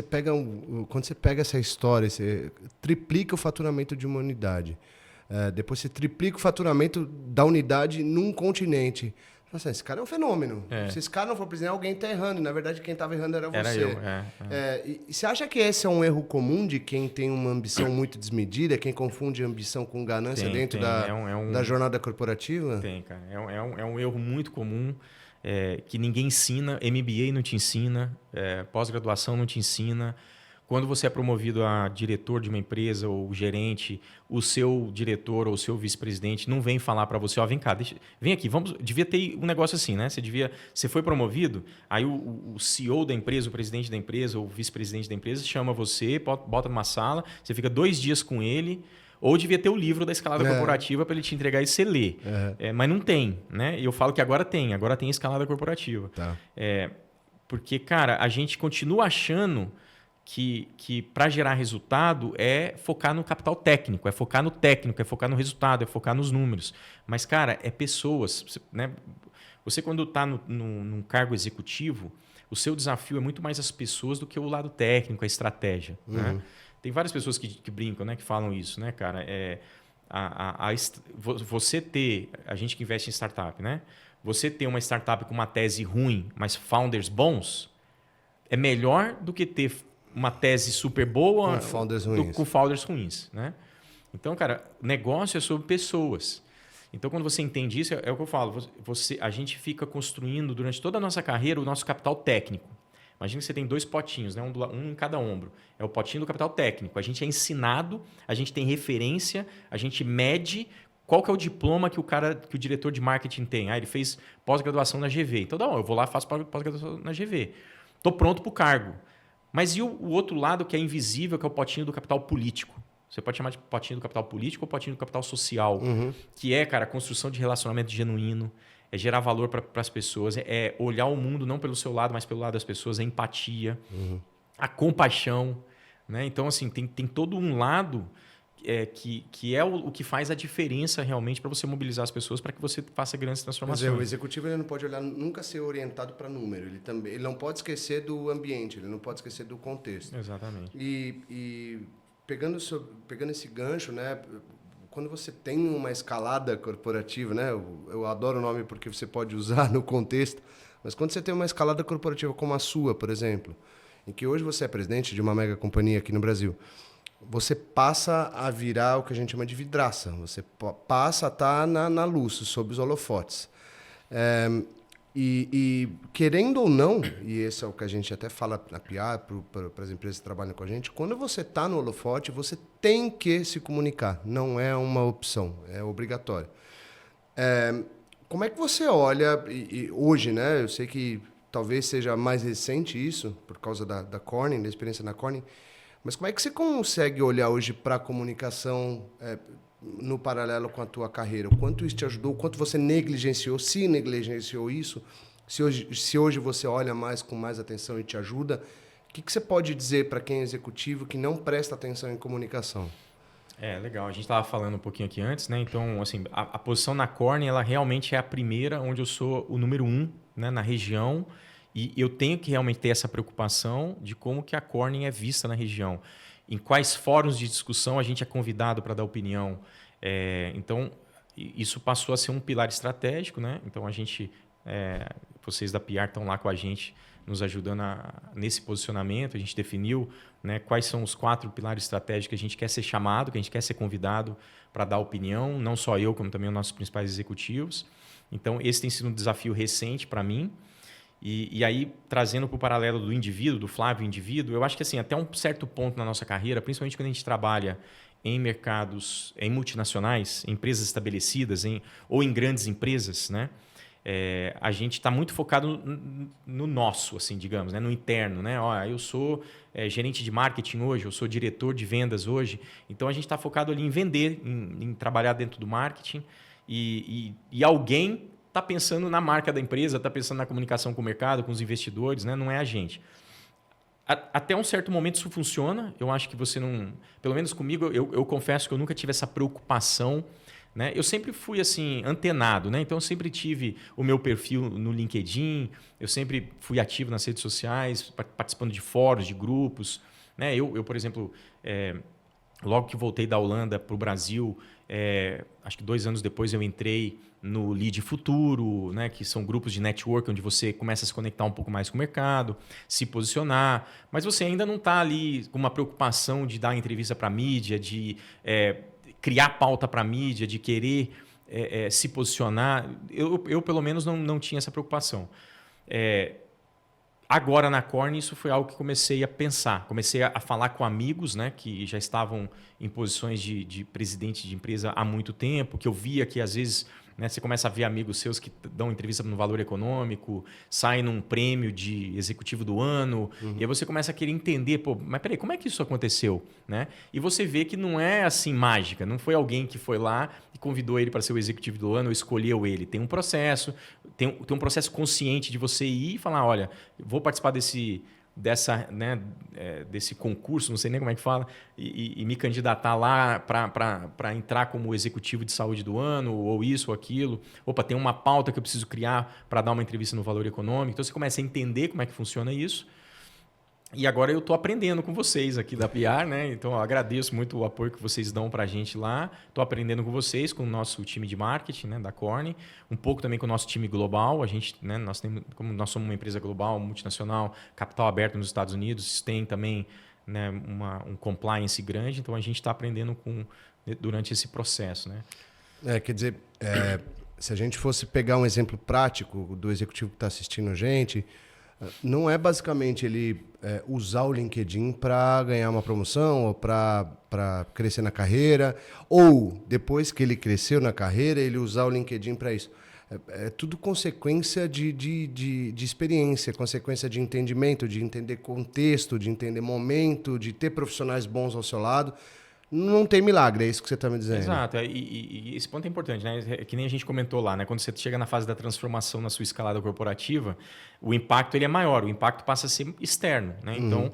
quando você pega essa história, você triplica o faturamento de uma unidade. Depois você triplica o faturamento da unidade num continente. Nossa, esse cara é um fenômeno. Se esse cara não for presidente, alguém está errando. Na verdade, quem estava errando era você. Era eu, E você acha que esse é um erro comum de quem tem uma ambição muito desmedida, quem confunde ambição com ganância dentro da jornada corporativa? Tem, cara. É um erro muito comum que ninguém ensina. MBA não te ensina, pós-graduação não te ensina. Quando você é promovido a diretor de uma empresa ou gerente, o seu diretor ou o seu vice-presidente não vem falar para você, vem cá, vem aqui, devia ter um negócio assim, né? Você foi promovido, aí o CEO da empresa, o presidente da empresa ou o vice-presidente da empresa chama você, bota numa sala, você fica 2 dias com ele, ou devia ter o livro da escalada corporativa para ele te entregar e você lê. Mas não tem, né? E eu falo que agora tem escalada corporativa. Tá. Porque, cara, a gente continua achando que para gerar resultado é focar no capital técnico, é focar no técnico, é focar no resultado, é focar nos números. Mas, cara, é pessoas. Né? Você, quando está num cargo executivo, o seu desafio é muito mais as pessoas do que o lado técnico, a estratégia. Né? Tem várias pessoas que brincam, né, que falam isso, né, cara? Você ter... A gente que investe em startup, né? Você ter uma startup com uma tese ruim, mas founders bons, é melhor do que ter uma tese super boa com founders ruins. Né? Então, cara, negócio é sobre pessoas. Então, quando você entende isso, é o que eu falo. A gente fica construindo durante toda a nossa carreira o nosso capital técnico. Imagina que você tem 2 potinhos, né? um em cada ombro. É o potinho do capital técnico. A gente é ensinado, a gente tem referência, a gente mede qual que é o diploma que o diretor de marketing tem. Ele fez pós-graduação na GV. Então, eu vou lá e faço pós-graduação na GV. Estou pronto para o cargo. Mas e o outro lado que é invisível, que é o potinho do capital político? Você pode chamar de potinho do capital político ou potinho do capital social, que é, cara, a construção de relacionamento genuíno, é gerar valor para as pessoas, é olhar o mundo não pelo seu lado, mas pelo lado das pessoas, a empatia, a compaixão. né? Então, assim, tem todo um lado que é o que faz a diferença realmente para você mobilizar as pessoas para que você faça grandes transformações. Mas o executivo ele não pode olhar, nunca ser orientado para número. Ele não pode esquecer do ambiente, ele não pode esquecer do contexto. Exatamente. E pegando esse gancho, né? Quando você tem uma escalada corporativa, né? Eu adoro o nome porque você pode usar no contexto, mas quando você tem uma escalada corporativa como a sua, por exemplo, em que hoje você é presidente de uma mega companhia aqui no Brasil, você passa a virar o que a gente chama de vidraça. Você passa a estar na luz, sob os holofotes. E querendo ou não, e esse é o que a gente até fala na PR para as empresas que trabalham com a gente, quando você está no holofote, você tem que se comunicar. Não é uma opção, é obrigatório. Como é que você olha, e hoje, né? Eu sei que talvez seja mais recente isso, por causa da Corning, da experiência na Corning, mas como é que você consegue olhar hoje para a comunicação no paralelo com a tua carreira? O quanto isso te ajudou? O quanto você negligenciou? Se negligenciou isso? Se hoje você olha mais com mais atenção e te ajuda? O que você pode dizer para quem é executivo que não presta atenção em comunicação? Legal. A gente estava falando um pouquinho aqui antes, né? Então, assim, a posição na Corning, ela realmente é a primeira onde eu sou o número 1, né, na região. E eu tenho que realmente ter essa preocupação de como que a Corning é vista na região. Em quais fóruns de discussão a gente é convidado para dar opinião. Então, isso passou a ser um pilar estratégico, né? Então, vocês da PR estão lá com a gente, nos ajudando nesse posicionamento. A gente definiu, né, quais são os 4 pilares estratégicos que a gente quer ser chamado, que a gente quer ser convidado para dar opinião, não só eu, como também os nossos principais executivos. Então, esse tem sido um desafio recente para mim. E aí, trazendo para o paralelo do indivíduo, do Flávio indivíduo, eu acho que assim, até um certo ponto na nossa carreira, principalmente quando a gente trabalha em mercados, em multinacionais, em empresas estabelecidas ou em grandes empresas, né? A gente está muito focado no nosso, assim, digamos, né? No interno. Né? Eu sou gerente de marketing hoje, eu sou diretor de vendas hoje, então a gente está focado ali em vender, em trabalhar dentro do marketing e alguém está pensando na marca da empresa, está pensando na comunicação com o mercado, com os investidores, né? Não é a gente. Até um certo momento isso funciona. Eu acho que você não... Pelo menos comigo, eu confesso que eu nunca tive essa preocupação. Né? Eu sempre fui assim, antenado. Né? Então, eu sempre tive o meu perfil no LinkedIn, eu sempre fui ativo nas redes sociais, participando de fóruns, de grupos. Né? Eu por exemplo... Logo que voltei da Holanda para o Brasil, acho que 2 anos depois eu entrei no Lead Futuro, né, que são grupos de network onde você começa a se conectar um pouco mais com o mercado, se posicionar, mas você ainda não está ali com uma preocupação de dar entrevista para a mídia, de criar pauta para a mídia, de querer se posicionar. Eu pelo menos, não tinha essa preocupação. Agora, na Corning, isso foi algo que comecei a pensar. Comecei a falar com amigos, né, que já estavam em posições de presidente de empresa há muito tempo, que eu via que, às vezes, né, você começa a ver amigos seus que dão entrevista no Valor Econômico, saem num prêmio de executivo do ano, e aí você começa a querer entender, mas peraí, como é que isso aconteceu? Né? E você vê que não é assim mágica, não foi alguém que foi lá e convidou ele para ser o executivo do ano ou escolheu ele. Tem um processo, tem um processo consciente de você ir e falar, olha, vou participar desse concurso, não sei nem como é que fala, e me candidatar lá para entrar como executivo de saúde do ano, ou isso ou aquilo. Opa, tem uma pauta que eu preciso criar para dar uma entrevista no Valor Econômico. Então, você começa a entender como é que funciona isso. E agora eu estou aprendendo com vocês aqui da PR, né? Então eu agradeço muito o apoio que vocês dão para a gente lá. Estou aprendendo com vocês, com o nosso time de marketing, né, da Corning, um pouco também com o nosso time global. A gente, né, como nós somos uma empresa global, multinacional, capital aberto nos Estados Unidos, tem também, né, um compliance grande. Então a gente está aprendendo durante esse processo, né? Quer dizer, se a gente fosse pegar um exemplo prático do executivo que está assistindo a gente, não é basicamente ele usar o LinkedIn para ganhar uma promoção ou para crescer na carreira, ou depois que ele cresceu na carreira, ele usar o LinkedIn para isso. É tudo consequência de experiência, consequência de entendimento, de entender contexto, de entender momento, de ter profissionais bons ao seu lado. Não tem milagre, é isso que você está me dizendo. Exato, e esse ponto é importante, né? Que nem a gente comentou lá, né? Quando você chega na fase da transformação na sua escalada corporativa, o impacto ele é maior, o impacto passa a ser externo, né? Então,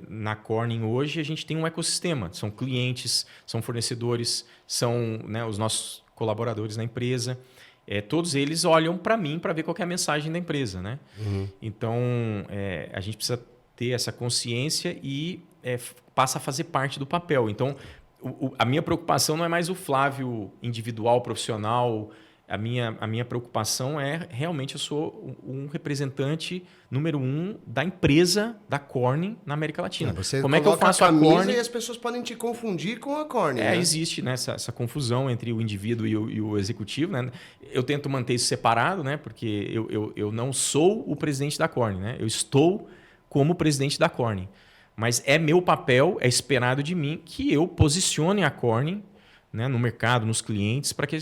na Corning hoje, a gente tem um ecossistema. São clientes, são fornecedores, são, né, os nossos colaboradores na empresa. Todos eles olham para mim para ver qual que é a mensagem da empresa. Né? Então, a gente precisa ter essa consciência e passa a fazer parte do papel. Então, a minha preocupação não é mais o Flávio individual, profissional. A minha preocupação é realmente eu sou um representante número 1 da empresa da Corning na América Latina. Você como é que eu faço a camisa Corning? E as pessoas podem te confundir com a Corning. Né? Existe, né, essa confusão entre o indivíduo e o executivo. Né? Eu tento manter isso separado, né, porque eu não sou o presidente da Corning. Né? Eu estou como presidente da Corning. Mas é meu papel, é esperado de mim que eu posicione a Corning, né, no mercado, nos clientes, para que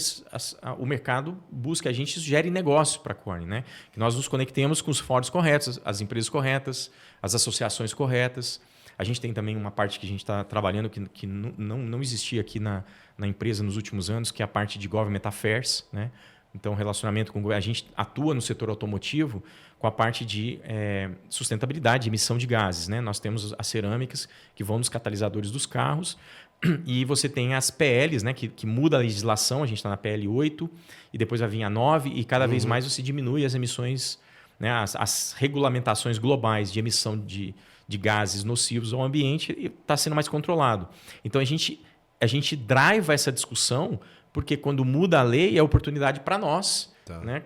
o mercado busque a gente e gere negócio para a Corning. Né? Que nós nos conectemos com os fóruns corretos, as empresas corretas, as associações corretas. A gente tem também uma parte que a gente está trabalhando que não existia aqui na empresa nos últimos anos, que é a parte de Government Affairs. Né? Então, relacionamento com o governo. A gente atua no setor automotivo com a parte de sustentabilidade, emissão de gases. Né? Nós temos as cerâmicas que vão nos catalisadores dos carros. E você tem as PLs, né, que muda a legislação, a gente está na PL 8, e depois vai vir a 9, e cada vez mais você diminui as emissões, né, as regulamentações globais de emissão de gases nocivos ao ambiente, e está sendo mais controlado. Então a gente driva essa discussão, porque quando muda a lei é oportunidade para nós, né,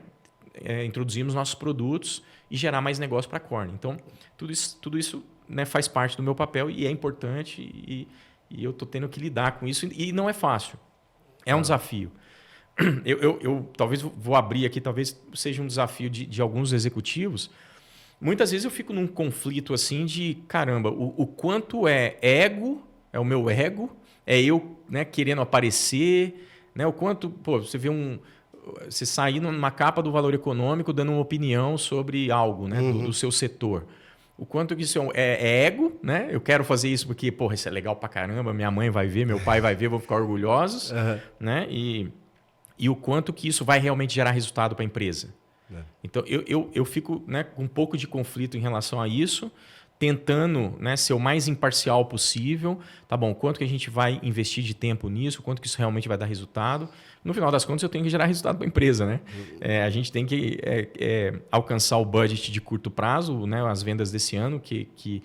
introduzirmos nossos produtos e gerar mais negócio para a Corning. Então tudo isso né, faz parte do meu papel e é importante e eu estou tendo que lidar com isso e não é fácil. É um desafio. Eu talvez vou abrir aqui, talvez seja um desafio de alguns executivos. Muitas vezes eu fico num conflito assim de, caramba, o quanto é ego, é o meu ego, é eu, né, querendo aparecer, né, o quanto, você vê você sair numa capa do Valor Econômico dando uma opinião sobre algo, né, do seu setor. O quanto que isso é ego, né? Eu quero fazer isso porque, isso é legal pra caramba, minha mãe vai ver, meu pai vai ver, vão ficar orgulhosos, né? E o quanto que isso vai realmente gerar resultado para a empresa. Então, eu fico, né, com um pouco de conflito em relação a isso, tentando, né, ser o mais imparcial possível. Tá bom, quanto que a gente vai investir de tempo nisso, quanto que isso realmente vai dar resultado. No final das contas, eu tenho que gerar resultado para a empresa. Né? A gente tem que alcançar o budget de curto prazo, né, as vendas desse ano, que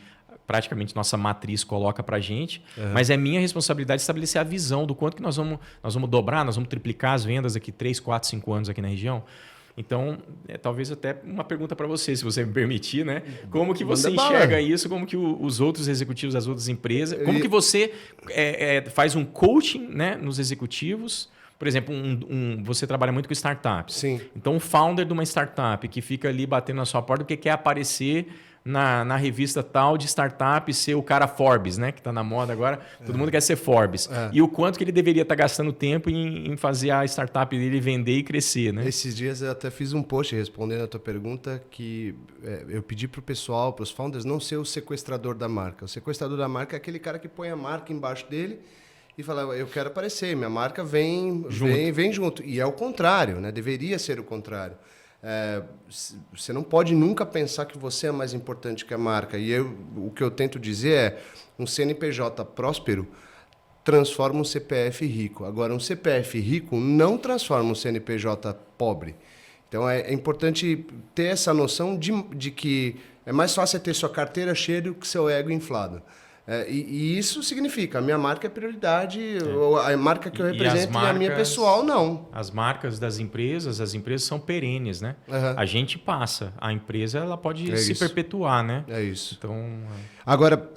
praticamente nossa matriz coloca para a gente. Mas é minha responsabilidade estabelecer a visão do quanto que nós vamos dobrar, nós vamos triplicar as vendas daqui 3, 4, 5 anos aqui na região. Então, talvez até uma pergunta para você, se você me permitir, né? Como que você enxerga isso? Como que os outros executivos das outras empresas... Como que você faz um coaching, né, nos executivos? Por exemplo, você trabalha muito com startups. Sim. Então, o founder de uma startup que fica ali batendo na sua porta porque quer aparecer na revista tal de startup, ser o cara Forbes, né? Que está na moda agora. Todo mundo quer ser Forbes. E o quanto que ele deveria estar gastando tempo em fazer a startup dele vender e crescer, né? Esses dias eu até fiz um post respondendo a tua pergunta que eu pedi para o pessoal, para os founders, não ser o sequestrador da marca. O sequestrador da marca é aquele cara que põe a marca embaixo dele e fala, eu quero aparecer, minha marca vem junto. E é o contrário, né? Deveria ser o contrário. Você não pode nunca pensar que você é mais importante que a marca. E o que eu tento dizer é, um CNPJ próspero transforma um CPF rico. Agora, um CPF rico não transforma um CNPJ pobre. Então, é importante ter essa noção de que é mais fácil ter sua carteira cheia do que seu ego inflado. E isso significa, a minha marca é prioridade, a marca que eu represento e a minha pessoal não. As marcas das empresas, as empresas são perenes, né? A gente passa, a empresa ela pode se perpetuar, né? É isso. Então, Agora,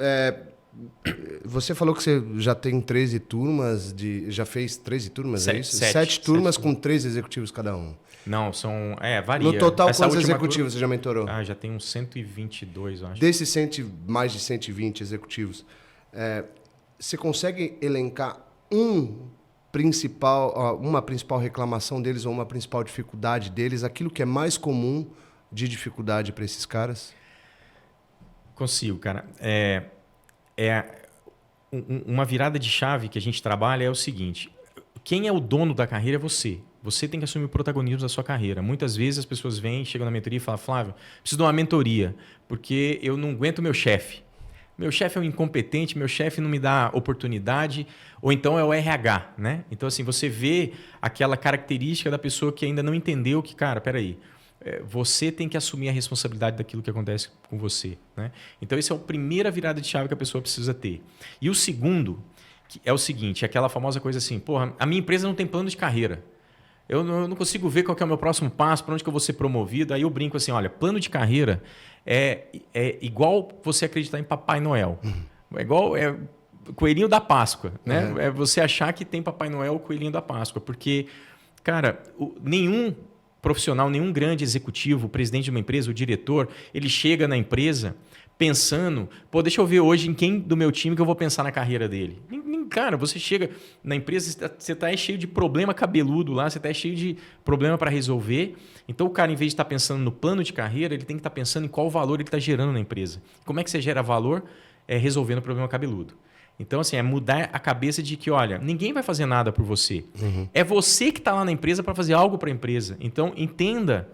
você falou que você já tem 13 turmas, já fez 13 turmas, é isso? 7 turmas com 3 executivos cada um. Não, varia. No total, quantos executivos você já mentorou? Já tem uns 122, eu acho. Desses mais de 120 executivos, você consegue elencar uma principal reclamação deles ou uma principal dificuldade deles, aquilo que é mais comum de dificuldade para esses caras? Consigo, cara. Uma virada de chave que a gente trabalha é o seguinte: quem é o dono da carreira é você. Você tem que assumir o protagonismo da sua carreira. Muitas vezes as pessoas chegam na mentoria e falam, Flávio, preciso de uma mentoria, porque eu não aguento meu chefe. meu chefe é um incompetente, meu chefe não me dá oportunidade, ou então é o RH, né? Então, assim, você vê aquela característica da pessoa que ainda não entendeu que, cara, peraí, você tem que assumir a responsabilidade daquilo que acontece com você, né? Então, essa é a primeira virada de chave que a pessoa precisa ter. E o segundo que é o seguinte, é aquela famosa coisa assim, porra, a minha empresa não tem plano de carreira. Eu não consigo ver qual que é o meu próximo passo, para onde que eu vou ser promovido. Aí eu brinco assim, olha, plano de carreira é igual você acreditar em Papai Noel. É igual coelhinho da Páscoa, né? É você achar que tem Papai Noel ou coelhinho da Páscoa. Porque, cara, nenhum profissional, nenhum grande executivo, o presidente de uma empresa, o diretor, ele chega na empresa pensando, pô, deixa eu ver hoje em quem do meu time que eu vou pensar na carreira dele. Cara, você chega na empresa, você está cheio de problema cabeludo lá, você está cheio de problema para resolver. Então, o cara, em vez de estar pensando no plano de carreira, ele tem que estar pensando em qual valor ele está gerando na empresa. Como é que você gera valor? Resolvendo o problema cabeludo. Então, assim, é mudar a cabeça de que, olha, ninguém vai fazer nada por você. É você que está lá na empresa para fazer algo para a empresa. Então, entenda,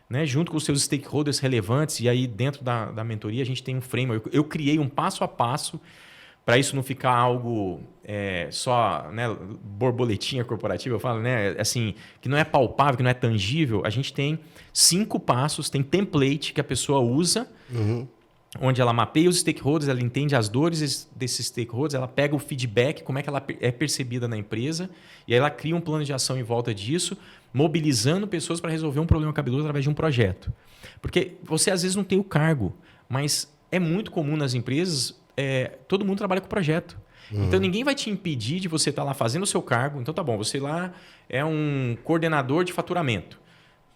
né, junto com os seus stakeholders relevantes, e aí dentro da mentoria a gente tem um framework. Eu criei um passo a passo para isso não ficar algo só, né, borboletinha corporativa, eu falo, né, assim, que não é palpável, que não é tangível. A gente tem 5 passos, tem template que a pessoa usa, onde ela mapeia os stakeholders, ela entende as dores desses stakeholders, ela pega o feedback, como é que ela é percebida na empresa, e aí ela cria um plano de ação em volta disso, mobilizando pessoas para resolver um problema cabeludo através de um projeto. Porque você às vezes não tem o cargo, mas é muito comum nas empresas, todo mundo trabalha com projeto. Então ninguém vai te impedir de você estar lá fazendo o seu cargo. Então tá bom, você lá é um coordenador de faturamento.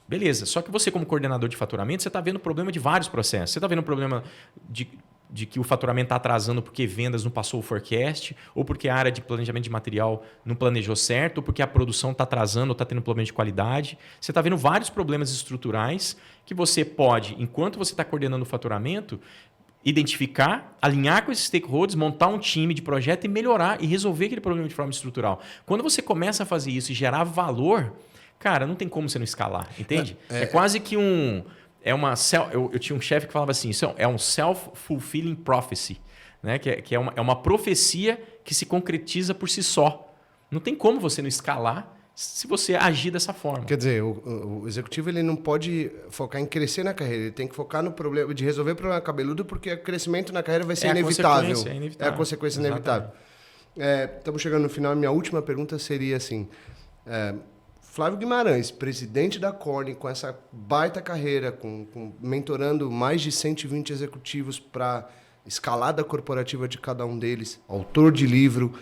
Beleza, só que você como coordenador de faturamento, você está vendo o problema de vários processos. Você está vendo o problema de que o faturamento está atrasando porque vendas não passou o forecast, ou porque a área de planejamento de material não planejou certo, ou porque a produção está atrasando ou está tendo problema de qualidade. Você está vendo vários problemas estruturais que você pode, enquanto você está coordenando o faturamento, identificar, alinhar com esses stakeholders, montar um time de projeto e melhorar e resolver aquele problema de forma estrutural. Quando você começa a fazer isso e gerar valor, cara, não tem como você não escalar, entende? É quase que eu tinha um chefe que falava assim, isso é um self-fulfilling prophecy, né? que é uma profecia que se concretiza por si só. Não tem como você não escalar se você agir dessa forma. Quer dizer, o executivo ele não pode focar em crescer na carreira, ele tem que focar no problema, de resolver o problema cabeludo, porque o crescimento na carreira vai ser inevitável. É a consequência inevitável. Estamos chegando no final, minha última pergunta seria assim, Flávio Guimarães, presidente da Corning, com essa baita carreira, mentorando mais de 120 executivos para escalada corporativa de cada um deles, autor de livro,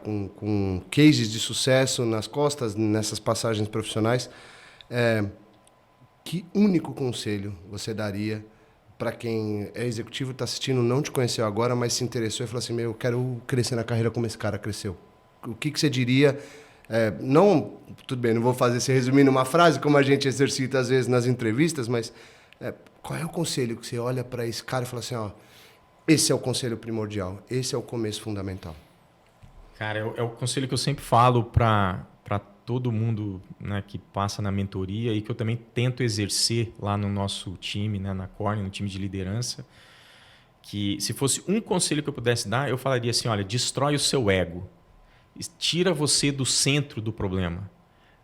com cases de sucesso nas costas, nessas passagens profissionais. Que único conselho você daria para quem é executivo, está assistindo, não te conheceu agora, mas se interessou e falou assim, eu quero crescer na carreira como esse cara cresceu? O que você diria? Não, tudo bem, não vou fazer esse resumir numa frase, como a gente exercita às vezes nas entrevistas, mas qual é o conselho que você olha para esse cara e fala assim, esse é o conselho primordial, esse é o começo fundamental? Cara, é o conselho que eu sempre falo para todo mundo, né, que passa na mentoria e que eu também tento exercer lá no nosso time, né, na Corning, no time de liderança, que se fosse um conselho que eu pudesse dar, eu falaria assim, olha, destrói o seu ego. Tira você do centro do problema,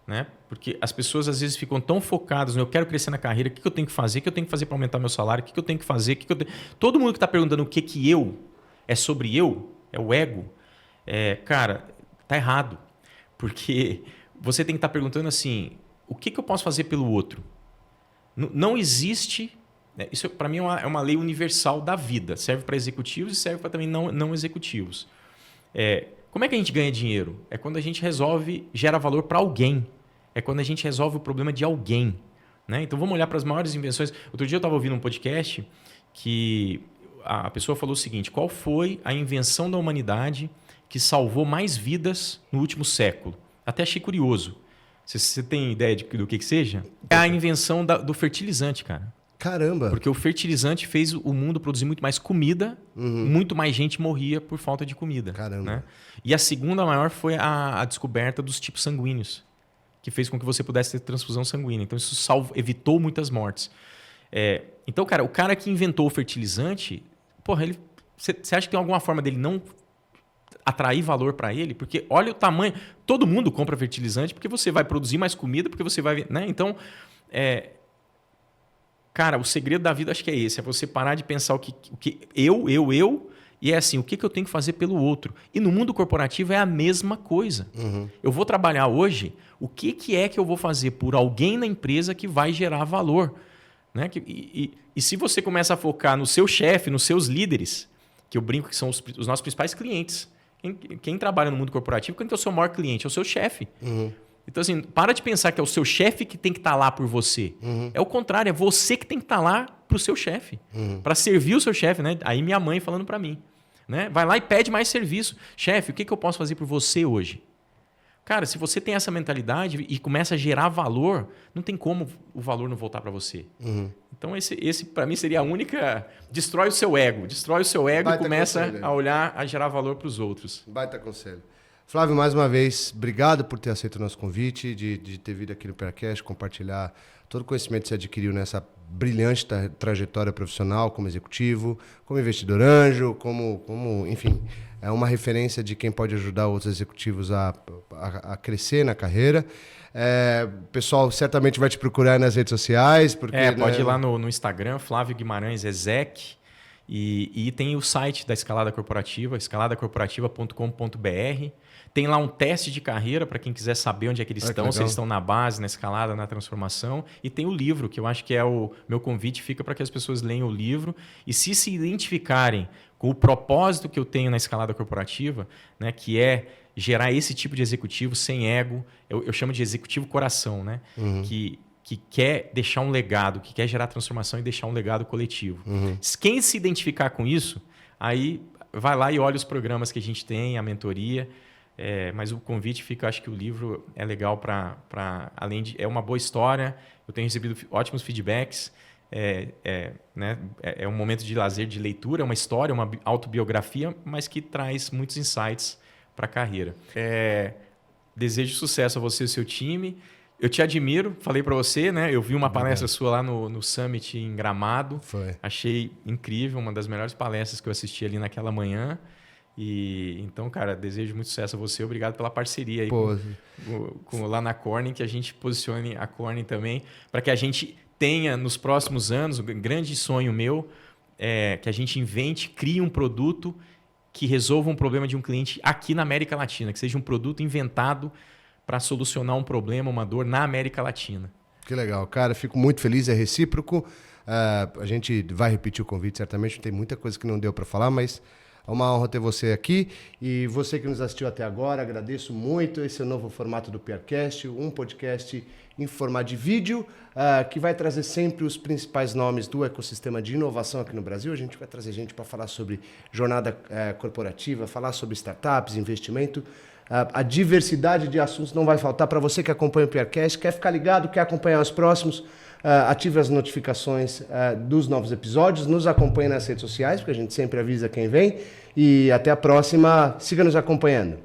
né? Porque as pessoas às vezes ficam tão focadas no eu quero crescer na carreira, o que eu tenho que fazer, para aumentar meu salário, o que eu tenho que fazer, todo mundo que está perguntando o que eu é sobre eu, é o ego, cara, tá errado, porque você tem que estar perguntando assim, o que eu posso fazer pelo outro? Não existe, isso para mim é uma lei universal da vida, serve para executivos e serve para também não executivos. Como é que a gente ganha dinheiro? É quando a gente gera valor para alguém. É quando a gente resolve o problema de alguém, né? Então vamos olhar para as maiores invenções. Outro dia eu estava ouvindo um podcast que a pessoa falou o seguinte, qual foi a invenção da humanidade que salvou mais vidas no último século? Até achei curioso. Você tem ideia do que seja? É a invenção do fertilizante, cara. Caramba! Porque o fertilizante fez o mundo produzir muito mais comida, muito mais gente morria por falta de comida. Caramba! Né? E a segunda maior foi a descoberta dos tipos sanguíneos, que fez com que você pudesse ter transfusão sanguínea. Então isso evitou muitas mortes. Então, cara, o cara que inventou o fertilizante, porra, ele Você acha que tem alguma forma dele não atrair valor para ele? Porque olha o tamanho. Todo mundo compra fertilizante porque você vai produzir mais comida, porque você vai... Né? Então, cara, o segredo da vida acho que é esse. É você parar de pensar o que eu... E é assim, o que eu tenho que fazer pelo outro? E no mundo corporativo é a mesma coisa. Eu vou trabalhar hoje, o que é que eu vou fazer por alguém na empresa que vai gerar valor? Né? E se você começa a focar no seu chefe, nos seus líderes, que eu brinco que são os nossos principais clientes. Quem trabalha no mundo corporativo, quem é o seu maior cliente? É o seu chefe. Então, assim, para de pensar que é o seu chefe que tem que estar lá por você. É o contrário, é você que tem que estar lá para o seu chefe. Para servir o seu chefe. Né? Aí minha mãe falando para mim. Né? Vai lá e pede mais serviço. Chefe, o que eu posso fazer por você hoje? Cara, se você tem essa mentalidade e começa a gerar valor, não tem como o valor não voltar para você. Então, esse para mim seria a única... Destrói o seu ego. Destrói o seu ego e começa a olhar, a gerar valor para os outros. Baita conselho. Flávio, mais uma vez, obrigado por ter aceito o nosso convite, de ter vindo aqui no PRcast, compartilhar todo o conhecimento que você adquiriu nessa brilhante trajetória profissional como executivo, como investidor anjo, enfim, é uma referência de quem pode ajudar outros executivos a crescer na carreira. O pessoal certamente vai te procurar nas redes sociais. Porque, pode ir lá no Instagram, Flávio Guimarães Exec, e tem o site da Escalada Corporativa, escaladacorporativa.com.br. Tem lá um teste de carreira para quem quiser saber onde é que eles estão, se eles estão na base, na escalada, na transformação. E tem o livro, que eu acho que é o meu convite, fica para que as pessoas leiam o livro. E se identificarem com o propósito que eu tenho na escalada corporativa, né, que é gerar esse tipo de executivo sem ego, eu chamo de executivo coração, né, que quer deixar um legado, que quer gerar transformação e deixar um legado coletivo. Quem se identificar com isso, aí vai lá e olha os programas que a gente tem, a mentoria. Mas o convite fica, acho que o livro é legal além de... É uma boa história, eu tenho recebido ótimos feedbacks, né, é um momento de lazer, de leitura, é uma história, uma autobiografia, mas que traz muitos insights para a carreira. Desejo sucesso a você e ao seu time. Eu te admiro, falei para você, né? Eu vi uma palestra sua lá no Summit em Gramado. Foi. Achei incrível, uma das melhores palestras que eu assisti ali naquela manhã. Então, cara, desejo muito sucesso a você. Obrigado pela parceria aí lá na Corning, que a gente posicione a Corning também, para que a gente tenha nos próximos anos, um grande sonho meu, que a gente crie um produto que resolva um problema de um cliente aqui na América Latina, que seja um produto inventado para solucionar um problema, uma dor na América Latina. Que legal, cara. Fico muito feliz, é recíproco. A gente vai repetir o convite, certamente. Tem muita coisa que não deu para falar, mas é uma honra ter você aqui. E você que nos assistiu até agora, agradeço muito. Esse é o novo formato do PRcast, um podcast em formato de vídeo, que vai trazer sempre os principais nomes do ecossistema de inovação aqui no Brasil. A gente vai trazer gente para falar sobre jornada corporativa, falar sobre startups, investimento. A diversidade de assuntos não vai faltar. Para você que acompanha o PRcast, quer ficar ligado, quer acompanhar os próximos, ative as notificações dos novos episódios, nos acompanhe nas redes sociais, porque a gente sempre avisa quem vem. E até a próxima, siga nos acompanhando.